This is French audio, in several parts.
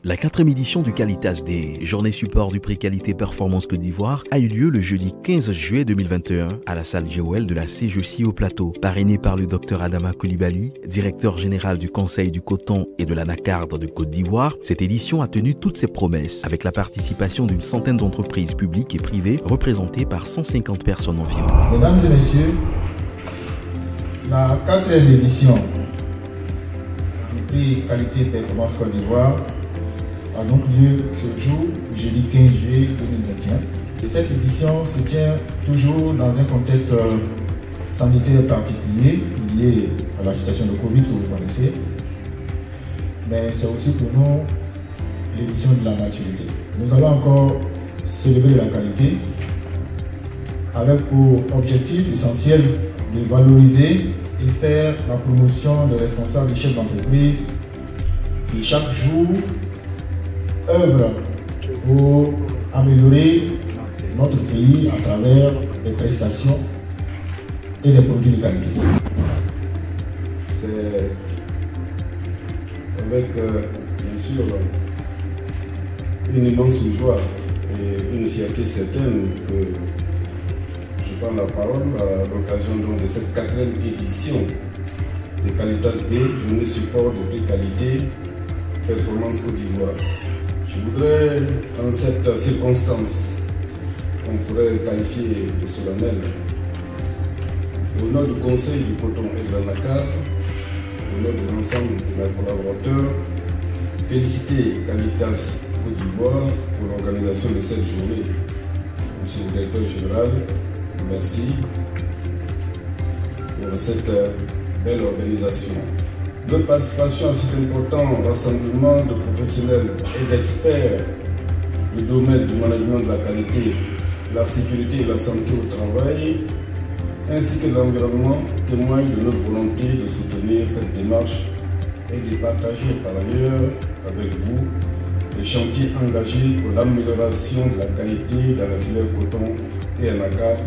La 4e édition du Qualitas Day, journée support du prix Qualité Performance Côte d'Ivoire, a eu lieu le jeudi 15 juillet 2021 à la salle Géoël de la CGC au Plateau. Parrainé par le Dr Adama Coulibaly, directeur général du Conseil du coton et de la nacarde de Côte d'Ivoire, cette édition a tenu toutes ses promesses avec la participation d'une centaine d'entreprises publiques et privées représentées par 150 personnes environ. Mesdames et messieurs, la 4e édition du prix Qualité Performance Côte d'Ivoire a donc lieu ce jour, jeudi 15 juillet 2021. Et cette édition se tient toujours dans un contexte sanitaire particulier lié à la situation de Covid que vous connaissez. Mais c'est aussi pour nous l'édition de la maturité. Nous allons encore célébrer la qualité avec pour objectif essentiel de valoriser et faire la promotion des responsables et chefs d'entreprise qui chaque jour œuvrent pour améliorer notre pays à travers des prestations et des produits de qualité. C'est avec bien sûr une immense joie et une fierté certaine que je prends la parole à l'occasion de cette 4e édition de Qualitas Day, journée support de prix qualité performance Côte d'Ivoire. Je voudrais, en cette circonstance qu'on pourrait qualifier de solennelle, au nom du Conseil du coton et de la nacarde, au nom de l'ensemble de mes collaborateurs, féliciter Qualitas Côte d'Ivoire pour l'organisation de cette journée. Monsieur le directeur général, merci pour cette belle organisation. Notre participation à cet important rassemblement de professionnels et d'experts du domaine du management de la qualité, la sécurité et la santé au travail, ainsi que l'environnement, témoigne de notre volonté de soutenir cette démarche et de partager par ailleurs avec vous les chantiers engagés pour l'amélioration de la qualité dans la filière coton et anacarde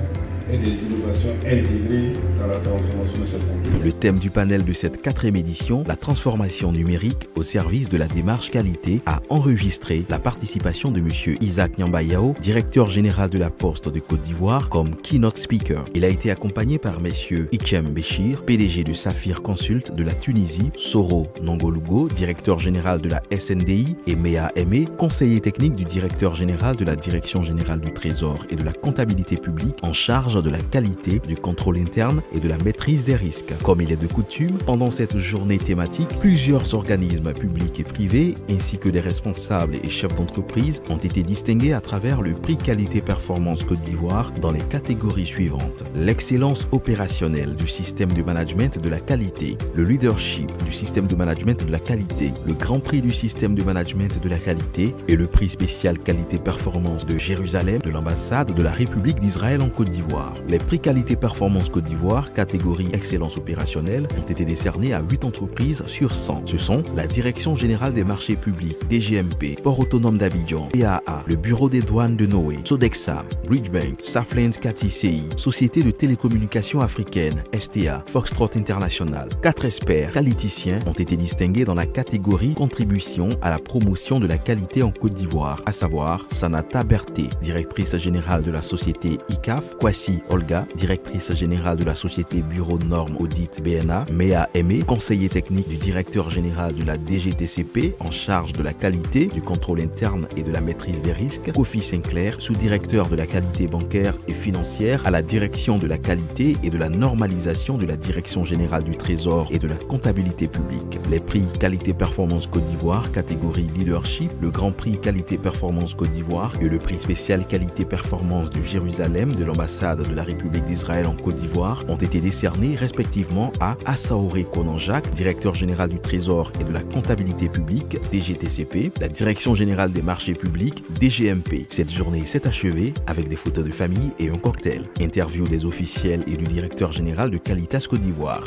et des innovations intégrées dans la transformation de ces produits. Le thème du panel de cette 4e édition, la transformation numérique au service de la démarche qualité, a enregistré la participation de M. Isaac Nyambayao, directeur général de la Poste de Côte d'Ivoire, comme keynote speaker. Il a été accompagné par M. Hichem Béchir, PDG de Saphir Consult de la Tunisie, Soro Nongolugo, directeur général de la SNDI, et Mea Aimé, conseiller technique du directeur général de la Direction générale du Trésor et de la comptabilité publique en charge de la qualité, du contrôle interne et de la maîtrise des risques. Comme il est de coutume, pendant cette journée thématique, plusieurs organismes publics et privés, ainsi que des responsables et chefs d'entreprise, ont été distingués à travers le prix Qualité Performance Côte d'Ivoire dans les catégories suivantes: l'excellence opérationnelle du système de management de la qualité, le leadership du système de management de la qualité, le grand prix du système de management de la qualité et le prix spécial Qualité Performance de Jérusalem de l'ambassade de la République d'Israël en Côte d'Ivoire. Les prix Qualité Performance Côte d'Ivoire, catégorie Excellence opérationnelle, ont été décernés à 8 entreprises sur 100. Ce sont la Direction générale des marchés publics, DGMP, Port autonome d'Abidjan, PAA, le Bureau des douanes de Noé, Sodexam, Bridgebank, Safland KTCI, Société de télécommunications africaine, STA, Foxtrot International. 4 experts qualiticiens ont été distingués dans la catégorie Contribution à la promotion de la qualité en Côte d'Ivoire, à savoir Sanata Berté, directrice générale de la société ICAF, Kwasi Olga, directrice générale de la société Bureau Normes Audit BNA, Mea Aimé, conseiller technique du directeur général de la DGTCP en charge de la qualité, du contrôle interne et de la maîtrise des risques, Kofi Sinclair, sous-directeur de la qualité bancaire et financière à la direction de la qualité et de la normalisation de la direction générale du Trésor et de la comptabilité publique. Les prix Qualité Performance Côte d'Ivoire, catégorie Leadership, le Grand Prix Qualité Performance Côte d'Ivoire et le prix spécial Qualité Performance de Jérusalem de l'ambassade de la République d'Israël en Côte d'Ivoire ont été décernés respectivement à Assaoré Konan-Jacques, directeur général du Trésor et de la comptabilité publique, DGTCP, la Direction générale des marchés publics, DGMP. Cette journée s'est achevée avec des photos de famille et un cocktail. Interview des officiels et du directeur général de Qualitas Côte d'Ivoire.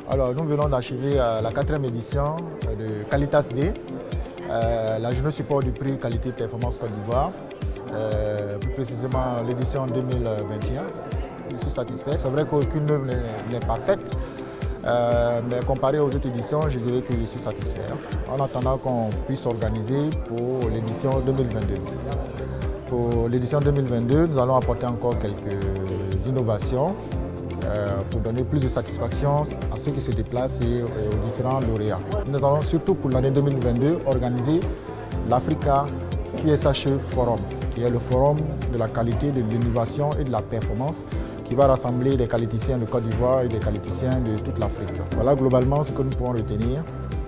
Alors, nous venons d'achever la 4e édition de Qualitas Day, la journée support du prix Qualité Performance Côte d'Ivoire. Plus précisément l'édition 2021. Je suis satisfait. C'est vrai qu'aucune œuvre n'est parfaite, Mais comparé aux autres éditions, je dirais que je suis satisfait. En attendant qu'on puisse s'organiser pour l'édition 2022. Pour l'édition 2022, nous allons apporter encore quelques innovations pour donner plus de satisfaction à ceux qui se déplacent et aux différents lauréats. Nous allons surtout pour l'année 2022 organiser l'Africa QSHE Forum, qui est le forum de la qualité, de l'innovation et de la performance, qui va rassembler des qualiticiens de Côte d'Ivoire et des qualiticiens de toute l'Afrique. Voilà globalement ce que nous pouvons retenir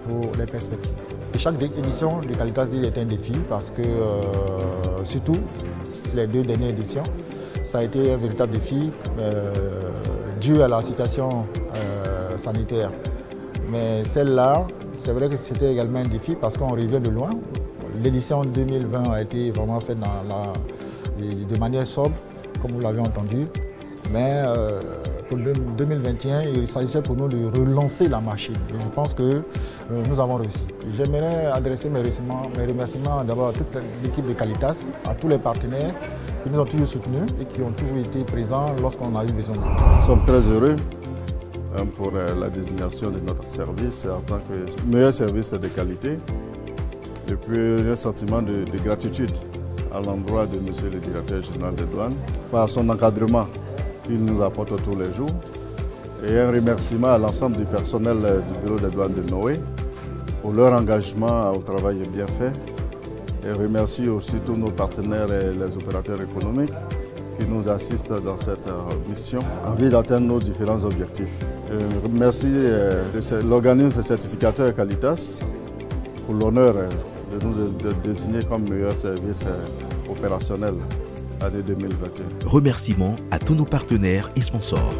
pour les perspectives. Et chaque édition de Qualitas est un défi parce que, surtout les 2 dernières éditions, ça a été un véritable défi dû à la situation sanitaire. Mais celle-là, c'est vrai que c'était également un défi parce qu'on revient de loin. L'édition 2020 a été vraiment faite de manière sobre, comme vous l'avez entendu. Mais pour 2021, il s'agissait pour nous de relancer la machine. Et je pense que nous avons réussi. J'aimerais adresser mes remerciements d'abord à toute l'équipe de Qualitas, à tous les partenaires qui nous ont toujours soutenus et qui ont toujours été présents lorsqu'on a eu besoin de nous. Nous sommes très heureux pour la désignation de notre service en tant que meilleur service de qualité. Et puis un sentiment de gratitude à l'endroit de M. le directeur général des douanes par son encadrement qu'il nous apporte tous les jours. Et un remerciement à l'ensemble du personnel du bureau des douanes de Noé pour leur engagement au travail bien fait. Et remercie aussi tous nos partenaires et les opérateurs économiques qui nous assistent dans cette mission en vue d'atteindre nos différents objectifs. Et merci l'organisme certificateur Qualitas pour l'honneur de nous désigner comme meilleur service opérationnel l'année 2021. Remerciements à tous nos partenaires et sponsors.